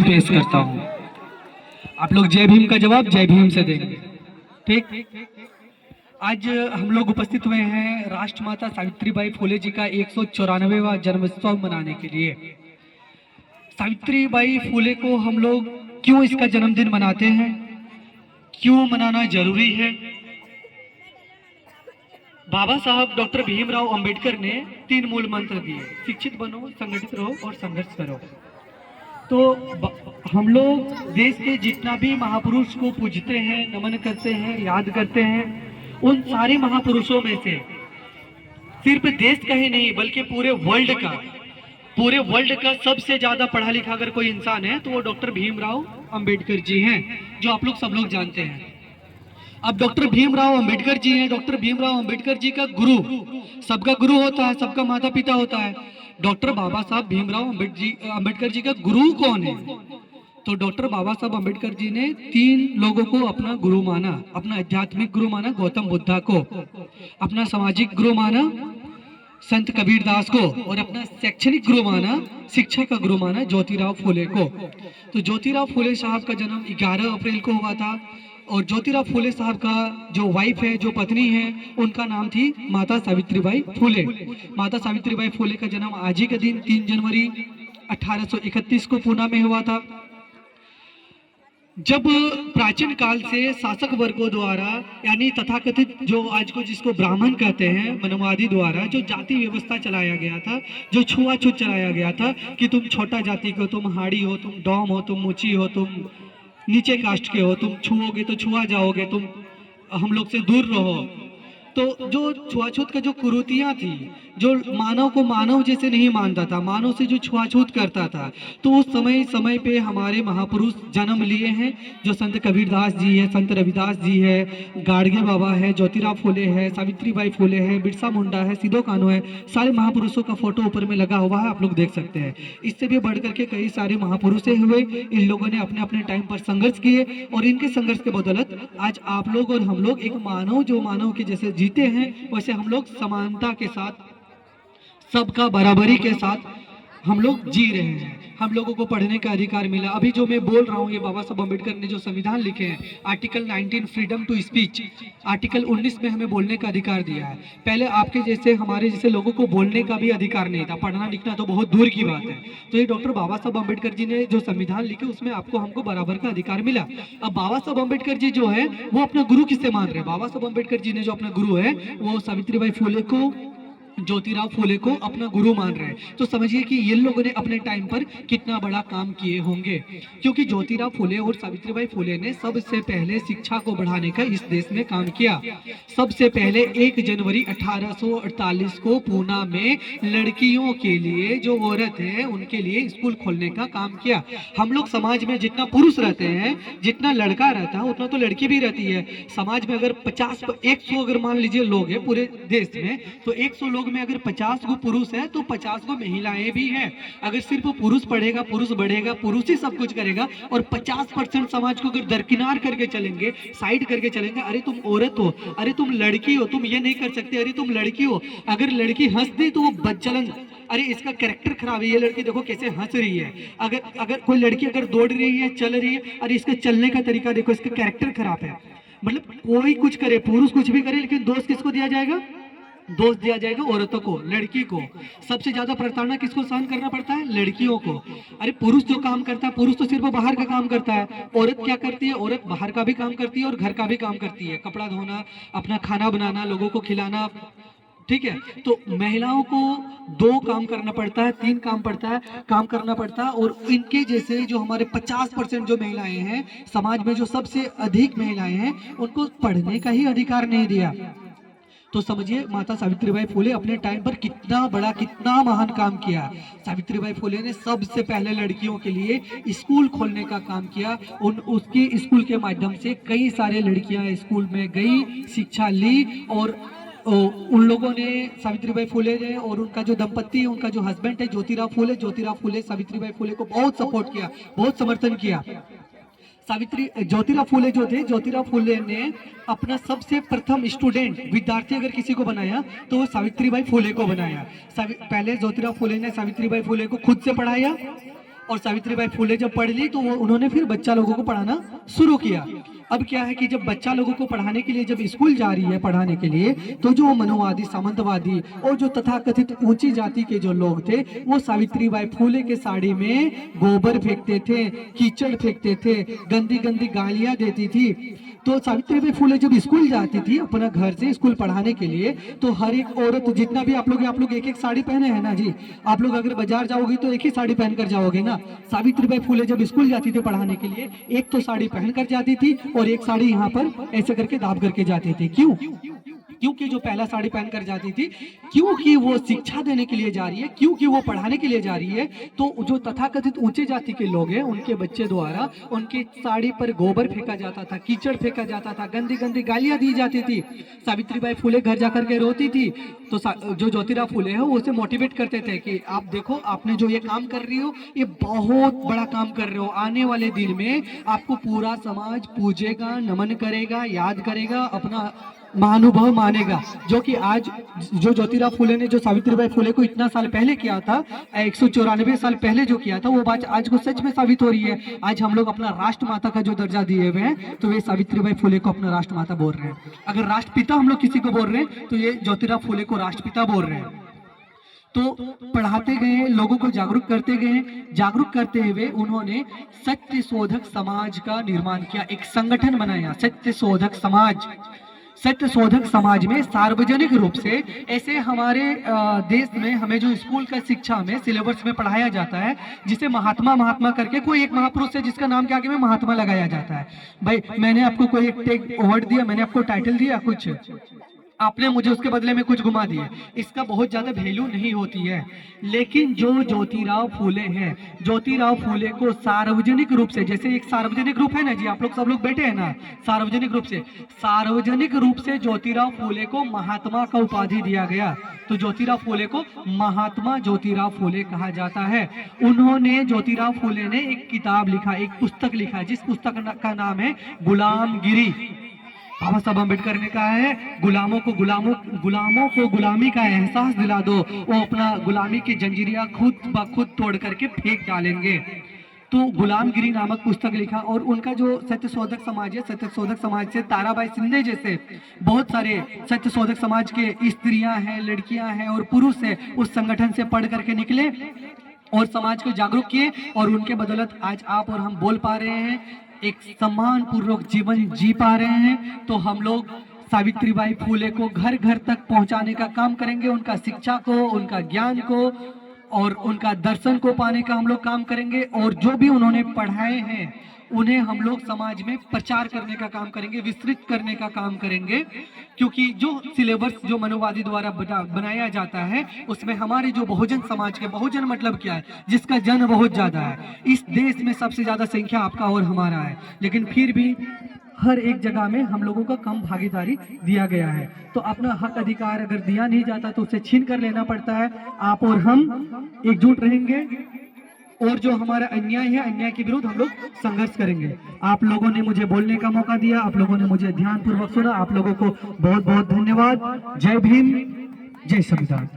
पेश करता हूँ। आप लोग जय भीम का जवाब जय भीम से देंगे। ठीक। आज हम लोग उपस्थित हुए हैं राष्ट्रमाता सावित्रीबाई फुले जी का 194वां जन्मोत्सव मनाने के लिए। सावित्रीबाई फुले को हम लोग क्यों इसका जन्मदिन मनाते हैं, क्यों मनाना जरूरी है? बाबा साहब डॉक्टर भीमराव अंबेडकर ने 3 मूल मंत्र दिए, शिक्षित बनो, संगठित रहो और संघर्ष करो। तो हम लोग देश के जितना भी महापुरुष को पूजते हैं, नमन करते हैं, याद करते हैं, उन सारे महापुरुषों में से सिर्फ देश का ही नहीं बल्कि पूरे वर्ल्ड का सबसे ज्यादा पढ़ा लिखा अगर कोई इंसान है तो वो डॉक्टर भीमराव अंबेडकर जी हैं, जो आप लोग सब लोग जानते हैं। अब डॉक्टर भीमराव अंबेडकर जी हैं। डॉक्टर भीमराव अंबेडकर जी का गुरु, सबका गुरु होता है, सबका माता पिता होता है। डॉक्टर बाबा साहब भीमराव अंबेडकर जी का गुरु कौन है? तो डॉक्टर बाबा साहब अंबेडकर जी ने 3 लोगों को अपना गुरु माना। अपना आध्यात्मिक गुरु माना गौतम बुद्धा को, अपना सामाजिक गुरु माना संत कबीरदास को, और अपना शैक्षणिक गुरु माना, शिक्षा का गुरु माना ज्योतिराव फुले को। तो ज्योतिराव फुले साहब का जन्म 11 अप्रैल को हुआ था। और ज्योतिराव फुले साहब का जो वाइफ है, जो पत्नी है, उनका नाम थी माता सावित्रीबाई फुले। माता सावित्रीबाई फुले का जन्म आज ही के दिन 3 जनवरी 1831 को पूना में हुआ था। जब प्राचीन काल से शासक वर्गों द्वारा, यानी तथाकथित जो आज को जिसको ब्राह्मण कहते हैं, मनवादी द्वारा जो जाति व्यवस्था चलाया गया था, जो छुआछूत चलाया गया था कि तुम छोटा जाति को, तुम हाड़ी हो, तुम डोम हो, तुम मुची हो, तुम नीचे कास्ट के हो, तुम छुओगे तो छुआ जाओगे, तुम हम लोग से दूर रहो। तो जो छुआछूत का जो कुरीतियां थी, जो मानव को मानव जैसे नहीं मानता था, मानव से जो छुआछूत करता था, तो उस समय पे हमारे महापुरुष जन्म लिए हैं। जो संत कबीरदास जी है, संत रविदास जी है, गाडगे बाबा है, ज्योतिराव फुले है, सावित्रीबाई फुले है, बिरसा मुंडा है, सिदो कान्हू है, सारे महापुरुषों का फोटो ऊपर में लगा हुआ है, आप लोग देख सकते हैं। इससे भी बढ़कर के कई सारे महापुरुष हुए। इन लोगों ने अपने अपने टाइम पर संघर्ष किए और इनके संघर्ष के बदौलत आज आप लोग और हम लोग एक मानव, जो मानव के जैसे जीते हैं, वैसे हम लोग समानता के साथ, सबका बराबरी के साथ हम लोग जी रहे हैं। हम लोगों को पढ़ने का अधिकार मिला। अभी जो मैं बोल रहा हूँ, ये बाबा साहब अम्बेडकर ने जो संविधान लिखे हैं, article 19 freedom to speech, article 19 में हमें बोलने का अधिकार दिया है। पहले आपके जैसे, हमारे जैसे लोगों को बोलने का भी अधिकार नहीं था, पढ़ना लिखना तो बहुत दूर की बात है। तो ये डॉक्टर बाबा साहब अम्बेडकर जी ने जो संविधान लिखे, उसमें आपको हमको बराबर का अधिकार मिला। अब बाबा साहब अम्बेडकर जी जो है वो अपना गुरु किससे मान रहे हैं? बाबा साहब अम्बेडकर जी ने जो अपना गुरु है वो सावित्रीबाई फुले को, ज्योतिराव फुले को अपना गुरु मान रहे हैं। तो समझिए कि ये लोगों ने अपने टाइम पर कितना बड़ा काम किए होंगे, क्योंकि ज्योतिराव फुले और सावित्रीबाई फुले ने सबसे पहले शिक्षा को बढ़ाने का इस देश में काम किया। सबसे पहले 1 जनवरी 1848 को पूना में लड़कियों के लिए, जो औरत है उनके लिए स्कूल खोलने का काम किया। हम लोग समाज में जितना पुरुष रहते हैं, जितना लड़का रहता है, उतना तो लड़की भी रहती है। समाज में अगर 100 अगर मान लीजिए लोग हैं पूरे देश में, तो 100 लोग में अगर 50 गो पुरुष है तो 50 गो महिलाएं भी हैं। अगर सिर्फ पुरुष पढ़ेगा, पुरुष बढ़ेगा, पुरुष ही सब कुछ करेगा, और 50% समाज को अगर दरकिनार करके चलेंगे, साइड करके चलेंगे, अरे तुम औरत हो, अरे तुम लड़की हो, तुम ये नहीं कर सकते, अरे तुम लड़की हो, अगर लड़की हंस दी तो वो बदचलन, अरे इसका कैरेक्टर खराब है, ये लड़की देखो कैसे हंस रही है। अगर कोई लड़की अगर दौड़ रही है, चल रही है, अरे इसका चलने का तरीका देखो, इसका कैरेक्टर खराब है। मतलब कोई कुछ करे, पुरुष कुछ भी करे, लेकिन दोष किसको दिया जाएगा? दोष दिया जाएगा औरतों को, लड़की को। सबसे ज्यादा प्रताड़ना किसको सहन करना पड़ता है? लड़कियों को। अरे पुरुष जो काम करता है, पुरुष तो सिर्फ बाहर का काम करता है, औरत क्या करती है? औरत बाहर का भी काम करती है और घर का भी काम करती है, कपड़ा धोना, अपना खाना बनाना, लोगों को खिलाना, ठीक है। तो महिलाओं को 2 काम करना पड़ता है, 3 काम करना पड़ता है। और इनके जैसे जो हमारे 50% जो महिलाएं हैं समाज में, जो सबसे अधिक महिलाएं हैं, उनको पढ़ने का ही अधिकार नहीं दिया। तो समझिए माता सावित्रीबाई फुले अपने टाइम पर कितना बड़ा, कितना महान काम किया। सावित्रीबाई फुले ने सबसे पहले लड़कियों के लिए स्कूल खोलने का काम किया। उसके स्कूल के माध्यम से कई सारे लड़कियां स्कूल में गई, शिक्षा ली, और उन लोगों ने, सावित्रीबाई फुले ने और उनका जो दंपत्ति है, उनका जो हस्बैंड है ज्योतिराव फुले सावित्रीबाई फुले को बहुत सपोर्ट किया, बहुत समर्थन किया। ज्योतिराव फुले जो थे, ज्योतिराव फुले ने अपना सबसे प्रथम स्टूडेंट, विद्यार्थी अगर किसी को बनाया तो वो सावित्रीबाई फुले को बनाया। पहले ज्योतिराव फुले ने सावित्रीबाई फुले को खुद से पढ़ाया, और सावित्रीबाई फुले जब पढ़ ली तो वो उन्होंने फिर बच्चा लोगों को पढ़ाना शुरू किया। अब क्या है कि जब बच्चा लोगों को पढ़ाने के लिए जब स्कूल जा रही है पढ़ाने के लिए, तो जो मनुवादी, सामंतवादी और जो तथाकथित ऊंची जाति के जो लोग थे वो सावित्रीबाई फुले के साड़ी में गोबर फेंकते थे, कीचड़ फेंकते थे, गंदी गंदी गालियां देती थी। तो सावित्रीबाई फुले जब स्कूल जाती थी अपना घर से स्कूल पढ़ाने के लिए, तो हर एक औरत, जितना भी आप लोग एक एक साड़ी पहने हैं ना जी, आप लोग अगर बाजार जाओगे तो एक ही साड़ी पहन कर जाओगे ना। सावित्रीबाई फुले जब स्कूल जाती थी पढ़ाने के लिए, एक तो साड़ी पहन कर जाती थी और एक साड़ी यहाँ पर ऐसे करके दाब करके जाती थी। क्यों? क्योंकि जो पहला साड़ी पहन कर जाती थी, क्योंकि वो शिक्षा देने के लिए जा रही है, क्योंकि वो पढ़ाने के लिए जा रही है। तो जो तथाकथित ऊंचे जाति के लोग हैं उनके बच्चे द्वारा उनकी साड़ी पर गोबर फेंका जाता था, कीचड़ फेंका जाता था, गंदी गंदी गालियां दी जाती थी। सावित्रीबाई फुले घर जाकर के रोती थी, तो जो ज्योतिराव फुले है वो उसे मोटिवेट करते थे कि आप देखो, आपने जो ये काम कर रही हो ये बहुत बड़ा काम कर रहे हो, आने वाले दिन में आपको पूरा समाज पूजेगा, नमन करेगा, याद करेगा, अपना महानुभव मानेगा। जो कि आज जो ज्योतिराव फुले ने जो सावित्रीबाई फुले को इतना साल पहले किया था, 194 साल पहले जो किया था, वो बात आज को सच में साबित हो रही है। आज हम लोग अपना राष्ट्रमाता का जो दर्जा दिए हुए हैं, तो वे सावित्रीबाई फुले को अपना राष्ट्रमाता बोल रहे हैं। अगर राष्ट्रपिता हम लोग किसी को बोल रहे हैं तो ये ज्योतिराव फुले को राष्ट्रपिता बोल रहे हैं। तो पढ़ाते गए, लोगों को जागरूक करते गए, जागरूक करते हुए उन्होंने सत्य शोधक समाज का निर्माण किया, एक संगठन बनाया सत्य शोधक समाज। सत्य शोधक समाज में सार्वजनिक रूप से, ऐसे हमारे देश में हमें जो स्कूल का शिक्षा में सिलेबस में पढ़ाया जाता है, जिसे महात्मा महात्मा करके कोई एक महापुरुष है जिसका नाम के आगे में महात्मा लगाया जाता है। भाई मैंने आपको कोई एक टेक अवार्ड दिया, मैंने आपको टाइटल दिया कुछ, आपने मुझे उसके बदले में कुछ घुमा दिया, इसका बहुत ज्यादा वैल्यू नहीं होती है। लेकिन जो ज्योतिराव फुले हैं, ज्योतिराव फुले को सार्वजनिक रूप से, जैसे एक सार्वजनिक रूप है ना जी, आप लोग सब लोग बैठे हैं ना, सार्वजनिक रूप से ज्योतिराव फुले को महात्मा का उपाधि दिया गया। तो ज्योतिराव फुले को महात्मा ज्योतिराव फुले कहा जाता है। उन्होंने, ज्योतिराव फुले ने एक किताब लिखा, एक पुस्तक लिखा, जिस पुस्तक का नाम है गुलामगिरी। बाबा साहब अम्बेडकर ने कहा है, गुलामों को गुलामी का एहसास दिला दो, वो अपना गुलामी की जंजीरियां खुद ब खुद तोड़ करके फेंक डालेंगे। तो गुलामगिरी नामक पुस्तक लिखा। और उनका जो सत्य शोधक समाज है, सत्य शोधक समाज से ताराबाई सिंधे जैसे बहुत सारे सत्य शोधक समाज के स्त्रियां हैं, लड़कियां हैं और पुरुष है, उस संगठन से पढ़ करके निकले और समाज को जागरूक किए। और उनके बदौलत आज आप और हम बोल पा रहे हैं, एक सम्मान पूर्वक जीवन जी पा रहे हैं। तो हम लोग सावित्रीबाई फुले को घर घर तक पहुंचाने का काम करेंगे, उनका शिक्षा को, उनका ज्ञान को और उनका दर्शन को पाने का हम लोग काम करेंगे। और जो भी उन्होंने पढ़ाए हैं उन्हें हम लोग समाज में प्रचार करने का काम करेंगे, विस्तृत करने का काम करेंगे। क्योंकि जो सिलेबस जो मनुवादी द्वारा बनाया जाता है, उसमें हमारे जो बहुजन समाज के, बहुजन मतलब क्या है, जिसका जन बहुत ज्यादा है, इस देश में सबसे ज्यादा संख्या आपका और हमारा है, लेकिन फिर भी हर एक जगह में हम लोगों का कम भागीदारी दिया गया है। तो अपना हक अधिकार अगर दिया नहीं जाता तो उसे छीन कर लेना पड़ता है। आप और हम एकजुट रहेंगे और जो हमारा अन्याय है, अन्याय के विरुद्ध हम लोग संघर्ष करेंगे। आप लोगों ने मुझे बोलने का मौका दिया, आप लोगों ने मुझे ध्यानपूर्वक सुना, आप लोगों को बहुत बहुत धन्यवाद। जय भीम, जय संविधान।